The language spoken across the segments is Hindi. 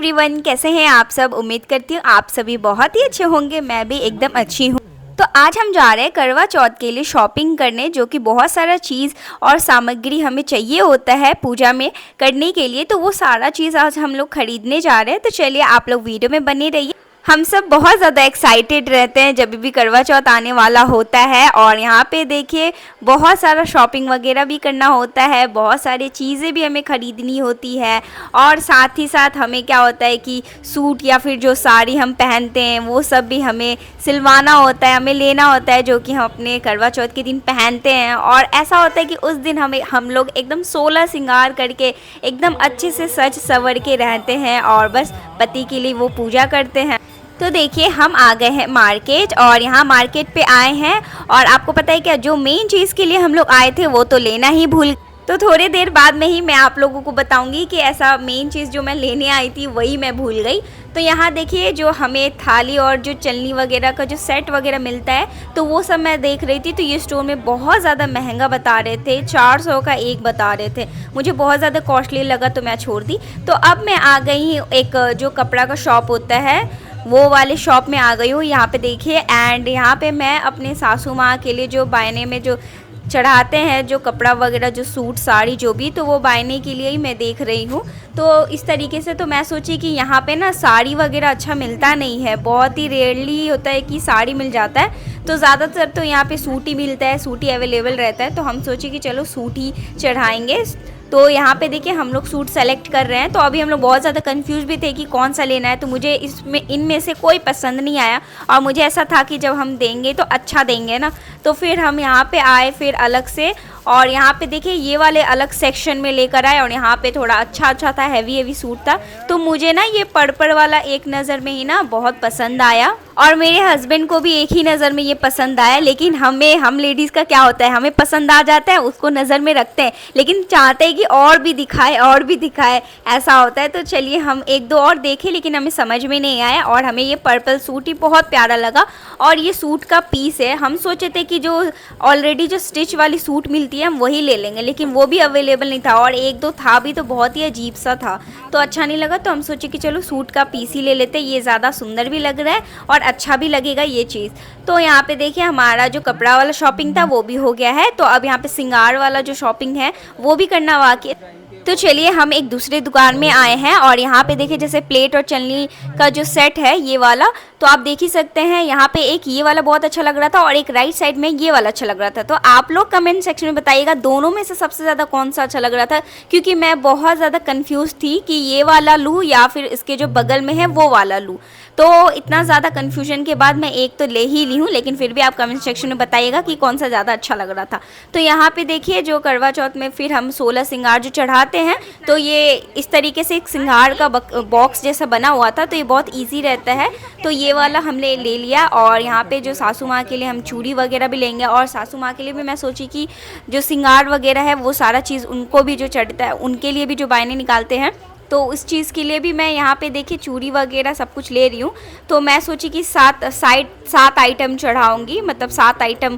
एवरीवन, कैसे हैं आप सब। उम्मीद करती हूँ आप सभी बहुत ही अच्छे होंगे। मैं भी एकदम अच्छी हूँ। तो आज हम जा रहे हैं करवा चौथ के लिए शॉपिंग करने, जो कि बहुत सारा चीज़ और सामग्री हमें चाहिए होता है पूजा में करने के लिए। तो वो सारा चीज़ आज हम लोग खरीदने जा रहे हैं। तो चलिए आप लोग वीडियो में बने रहिए। हम सब बहुत ज़्यादा एक्साइटेड रहते हैं जब भी करवा चौथ आने वाला होता है। और यहाँ पे देखिए बहुत सारा शॉपिंग वगैरह भी करना होता है, बहुत सारी चीज़ें भी हमें ख़रीदनी होती है। और साथ ही साथ हमें क्या होता है कि सूट या फिर जो साड़ी हम पहनते हैं वो सब भी हमें सिलवाना होता है, हमें लेना होता है, जो कि हम अपने करवा चौथ के दिन पहनते हैं। और ऐसा होता है कि उस दिन हम लोग एकदम 16 श्रृंगार करके एकदम अच्छे से सज संवर के रहते हैं और बस पति के लिए वो पूजा करते हैं। तो देखिए हम आ गए हैं मार्केट, और यहाँ मार्केट पे आए हैं। और आपको पता है क्या, जो मेन चीज़ के लिए हम लोग आए थे वो तो लेना ही भूल। तो थोड़ी देर बाद में ही मैं आप लोगों को बताऊंगी कि ऐसा मेन चीज़ जो मैं लेने आई थी वही मैं भूल गई। तो यहाँ देखिए जो हमें थाली और जो चलनी वगैरह का जो सेट वगैरह मिलता है, तो वो सब मैं देख रही थी। तो ये स्टोर में बहुत ज़्यादा महंगा बता रहे थे, 400 का एक बता रहे थे। मुझे बहुत ज़्यादा कॉस्टली लगा तो मैं छोड़ दी। तो अब मैं आ गई एक जो कपड़ा का शॉप होता है वो वाले शॉप में आ गई हूँ। यहाँ पे देखिए, एंड यहाँ पे मैं अपने सासू माँ के लिए जो बायने में जो चढ़ाते हैं जो कपड़ा वगैरह, जो सूट साड़ी जो भी, तो वो बायने के लिए ही मैं देख रही हूँ। तो इस तरीके से तो मैं सोची कि यहाँ पे ना साड़ी वगैरह अच्छा मिलता नहीं है, बहुत ही रेयरली होता है कि साड़ी मिल जाता है। तो ज़्यादातर तो यहाँ पे सूट ही मिलता है, सूट ही अवेलेबल रहता है। तो हम सोचे कि चलो सूट ही चढ़ाएंगे। तो यहाँ पे देखिए हम लोग सूट सेलेक्ट कर रहे हैं। तो अभी हम लोग बहुत ज़्यादा कंफ्यूज भी थे कि कौन सा लेना है। तो मुझे इनमें से कोई पसंद नहीं आया, और मुझे ऐसा था कि जब हम देंगे तो अच्छा देंगे ना। तो फिर हम यहाँ पे आए फिर अलग से, और यहाँ पे देखिए ये वाले अलग सेक्शन में लेकर आए। और यहाँ पे थोड़ा अच्छा था, हैवी सूट था। तो मुझे ना ये पर्पल वाला एक नज़र में ही ना बहुत पसंद आया, और मेरे हस्बैंड को भी एक ही नज़र में ये पसंद आया। लेकिन हम लेडीज़ का क्या होता है, हमें पसंद आ जाता है, उसको नज़र में रखते हैं, लेकिन चाहते हैं कि और भी दिखाए और भी दिखाए, ऐसा होता है। तो चलिए हम एक दो और देखे, लेकिन हमें समझ में नहीं आया। और हमें ये पर्पल सूट ही बहुत प्यारा लगा। और ये सूट का पीस है, हम सोचे थे कि जो ऑलरेडी जो स्टिच वाली सूट मिलती है हम वही ले लेंगे, लेकिन वो भी अवेलेबल नहीं था। और एक दो था भी तो बहुत ही अजीब सा था, तो अच्छा नहीं लगा। तो हम सोचे कि चलो सूट का पीस ही ले लेते, ये ज़्यादा सुंदर भी लग रहा है और अच्छा भी लगेगा ये चीज़। तो यहाँ पे देखिए हमारा जो कपड़ा वाला शॉपिंग था वो भी हो गया है। तो अब यहाँ पे सिंगार वाला जो शॉपिंग है वो भी करना बाकी है। तो चलिए हम एक दूसरे दुकान में आए हैं, और यहाँ पे देखिए जैसे प्लेट और चलनी का जो सेट है ये वाला, तो आप देख ही सकते हैं। यहाँ पे एक ये वाला बहुत अच्छा लग रहा था, और एक राइट साइड में ये वाला अच्छा लग रहा था। तो आप लोग कमेंट सेक्शन में बताइएगा दोनों में से सबसे ज़्यादा कौन सा अच्छा लग रहा था, क्योंकि मैं बहुत ज़्यादा कंफ्यूज थी कि ये वाला लूँ या फिर इसके जो बगल में है वो वाला लूँ। तो इतना ज़्यादा कन्फ्यूजन के बाद मैं एक तो ले ही ली हूँ, लेकिन फिर भी आप कमेंट सेक्शन में बताइएगा कि कौन सा ज़्यादा अच्छा लग रहा था। तो यहाँ पे देखिए जो करवा चौथ में फिर हम 16 श्रृंगार जो चढ़ाते हैं, तो ये इस तरीके से एक श्रृंगार का बॉक्स जैसा बना हुआ था। तो ये बहुत ईजी रहता है। तो ये वाला हमने ले लिया। और यहाँ पे जो सासू माँ के लिए हम चूड़ी वगैरह भी लेंगे, और सासू माँ के लिए भी मैं सोची कि जो श्रृंगार वगैरह है वो सारा चीज़ उनको भी जो चढ़ता है उनके लिए भी जो बायने निकालते हैं, तो उस चीज़ के लिए भी मैं यहाँ पे देखिए चूड़ी वगैरह सब कुछ ले रही हूँ। तो मैं सोची कि 7 आइटम चढ़ाऊँगी, मतलब 7 आइटम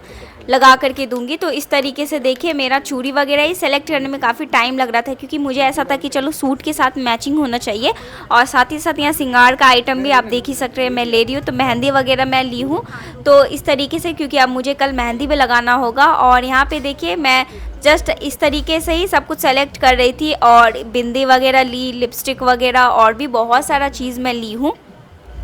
लगा करके दूंगी। तो इस तरीके से देखिए मेरा चूड़ी वगैरह ही सेलेक्ट करने में काफ़ी टाइम लग रहा था, क्योंकि मुझे ऐसा था कि चलो सूट के साथ मैचिंग होना चाहिए। और साथ ही साथ यहाँ श्रृंगार का आइटम भी आप देख ही सकते हैं मैं ले रही हूँ। तो मेहंदी वगैरह मैं ली हूँ, तो इस तरीके से, क्योंकि अब मुझे कल मेहंदी भी लगाना होगा। और यहाँ पे देखिए मैं जस्ट इस तरीके से ही सब कुछ सेलेक्ट कर रही थी, और बिंदी वगैरह ली, लिपस्टिक वगैरह और भी बहुत सारा चीज़ मैं ली हूँ।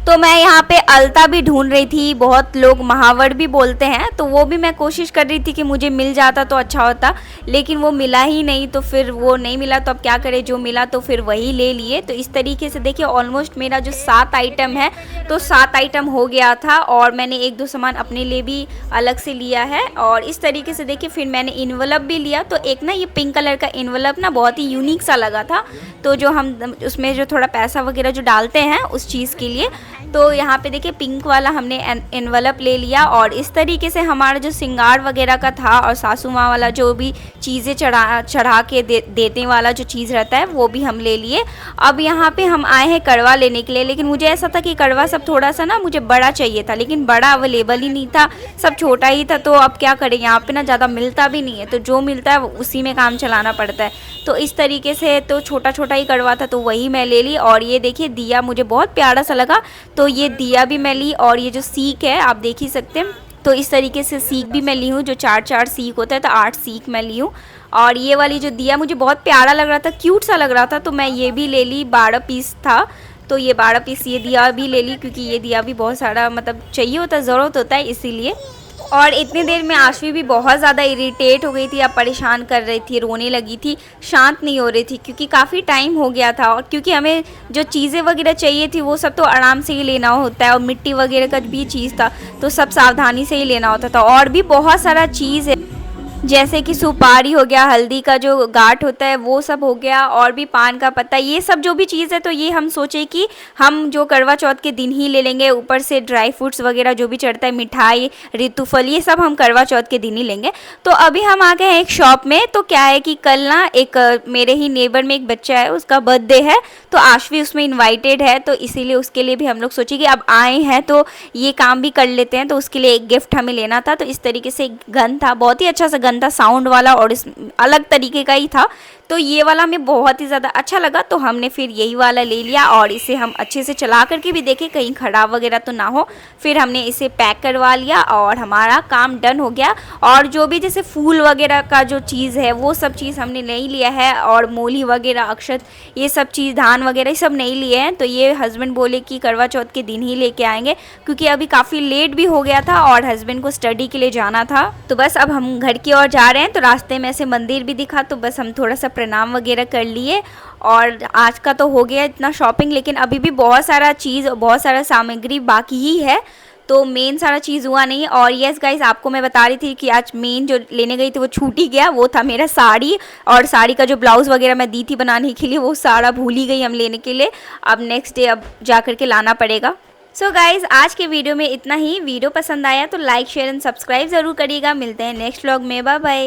तो मैं यहाँ पे अलता भी ढूंढ रही थी, बहुत लोग महावर भी बोलते हैं, तो वो भी मैं कोशिश कर रही थी कि मुझे मिल जाता तो अच्छा होता, लेकिन वो मिला ही नहीं। तो फिर वो नहीं मिला तो अब क्या करें, जो मिला तो फिर वही ले लिए। तो इस तरीके से देखिए ऑलमोस्ट मेरा जो 7 आइटम है तो 7 आइटम हो गया था। और मैंने एक दो सामान अपने लिए भी अलग से लिया है। और इस तरीके से देखिए फिर मैंने इन्वेलप भी लिया। तो एक ना ये पिंक कलर का इन्वेलप ना बहुत ही यूनिक सा लगा था, तो जो हम उसमें जो थोड़ा पैसा वगैरह जो डालते हैं उस चीज़ के लिए। तो यहाँ पे देखिए पिंक वाला हमने एनवलप ले लिया और इस तरीके से हमारा जो श्रृंगार वगैरह का था और सासू माँ वाला जो भी चीज़ें चढ़ा के देने वाला जो चीज़ रहता है वो भी हम ले लिए। अब यहाँ पे हम आए हैं कड़वा लेने के लिए, लेकिन मुझे ऐसा था कि कड़वा सब थोड़ा सा ना मुझे बड़ा चाहिए था, लेकिन बड़ा अवेलेबल ही नहीं था, सब छोटा ही था। तो अब क्या करें, यहाँ पे ना ज़्यादा मिलता भी नहीं है, तो जो मिलता है उसी में काम चलाना पड़ता है। तो इस तरीके से तो छोटा छोटा ही कड़वा था तो वही मैं ले ली। और ये देखिए दिया मुझे बहुत प्यारा सा लगा, तो ये दिया भी मैं ली। और ये जो सीख है आप देख ही सकते हैं, तो इस तरीके से सीख भी मैं ली हूँ, जो 4 सीख होता है, तो 8 सीख मैं ली हूँ। और ये वाली जो दिया मुझे बहुत प्यारा लग रहा था, क्यूट सा लग रहा था, तो मैं ये भी ले ली। 12 पीस था, तो ये 12 पीस ये दिया भी ले ली, क्योंकि ये दिया भी बहुत सारा मतलब चाहिए होता है, ज़रूरत होता है, इसीलिए। और इतनी देर में आशवी भी बहुत ज़्यादा इरिटेट हो गई थी, अब परेशान कर रही थी, रोने लगी थी, शांत नहीं हो रही थी, क्योंकि काफ़ी टाइम हो गया था। और क्योंकि हमें जो चीज़ें वगैरह चाहिए थी वो सब तो आराम से ही लेना होता है, और मिट्टी वगैरह का भी चीज़ था तो सब सावधानी से ही लेना होता था। और भी बहुत सारा चीज़ है, जैसे कि सुपारी हो गया, हल्दी का जो गांठ होता है वो सब हो गया, और भी पान का पत्ता, ये सब जो भी चीज़ है, तो ये हम सोचे कि हम जो करवा चौथ के दिन ही ले लेंगे। ऊपर से ड्राई फ्रूट्स वगैरह जो भी चढ़ता है, मिठाई, ऋतुफल, ये सब हम करवा चौथ के दिन ही लेंगे। तो अभी हम आ गए हैं एक शॉप में। तो क्या है कि कल ना एक मेरे ही नेबर में एक बच्चा है, उसका बर्थडे है, तो आशवी उसमें इन्वाइटेड है, तो इसीलिए उसके लिए भी हम लोग सोचे कि अब आए हैं तो ये काम भी कर लेते हैं, तो उसके लिए एक गिफ्ट हमें लेना था। तो इस तरीके से एक गन था, बहुत ही अच्छा सा गन था, साउंड वाला, और इस अलग तरीके का ही था, तो ये वाला हमें बहुत ही ज़्यादा अच्छा लगा, तो हमने फिर यही वाला ले लिया। और इसे हम अच्छे से चला करके भी देखे कहीं खराब वगैरह तो ना हो, फिर हमने इसे पैक करवा लिया और हमारा काम डन हो गया। और जो भी जैसे फूल वगैरह का जो चीज़ है वो सब चीज़ हमने नहीं लिया है, और मूली वगैरह, अक्षत, ये सब चीज़, धान वगैरह, ये सब नहीं लिए हैं। तो ये हस्बैंड बोले कि करवा चौथ के दिन ही लेके आएंगे, क्योंकि अभी काफ़ी लेट भी हो गया था और हस्बैंड को स्टडी के लिए जाना था। तो बस अब हम घर की ओर जा रहे हैं, तो रास्ते में ऐसे मंदिर भी दिखा, तो बस हम थोड़ा सा प्रणाम वगैरह कर लिए। और आज का तो हो गया इतना शॉपिंग, लेकिन अभी भी बहुत सारा चीज़, बहुत सारा सामग्री बाकी ही है, तो मेन सारा चीज़ हुआ नहीं। और यस गाइस, आपको मैं बता रही थी कि आज मेन जो लेने गई थी वो छूट ही गया, वो था मेरा साड़ी। और साड़ी का जो ब्लाउज़ वगैरह मैं दी थी बनाने के लिए, वो सारा भूल ही गई हम लेने के लिए। अब नेक्स्ट डे अब जा कर के लाना पड़ेगा। सो गाइज़, आज के वीडियो में इतना ही। वीडियो पसंद आया तो लाइक, शेयर एंड सब्सक्राइब ज़रूर करिएगा। मिलते हैं नेक्स्ट व्लॉग में, बाय बाय।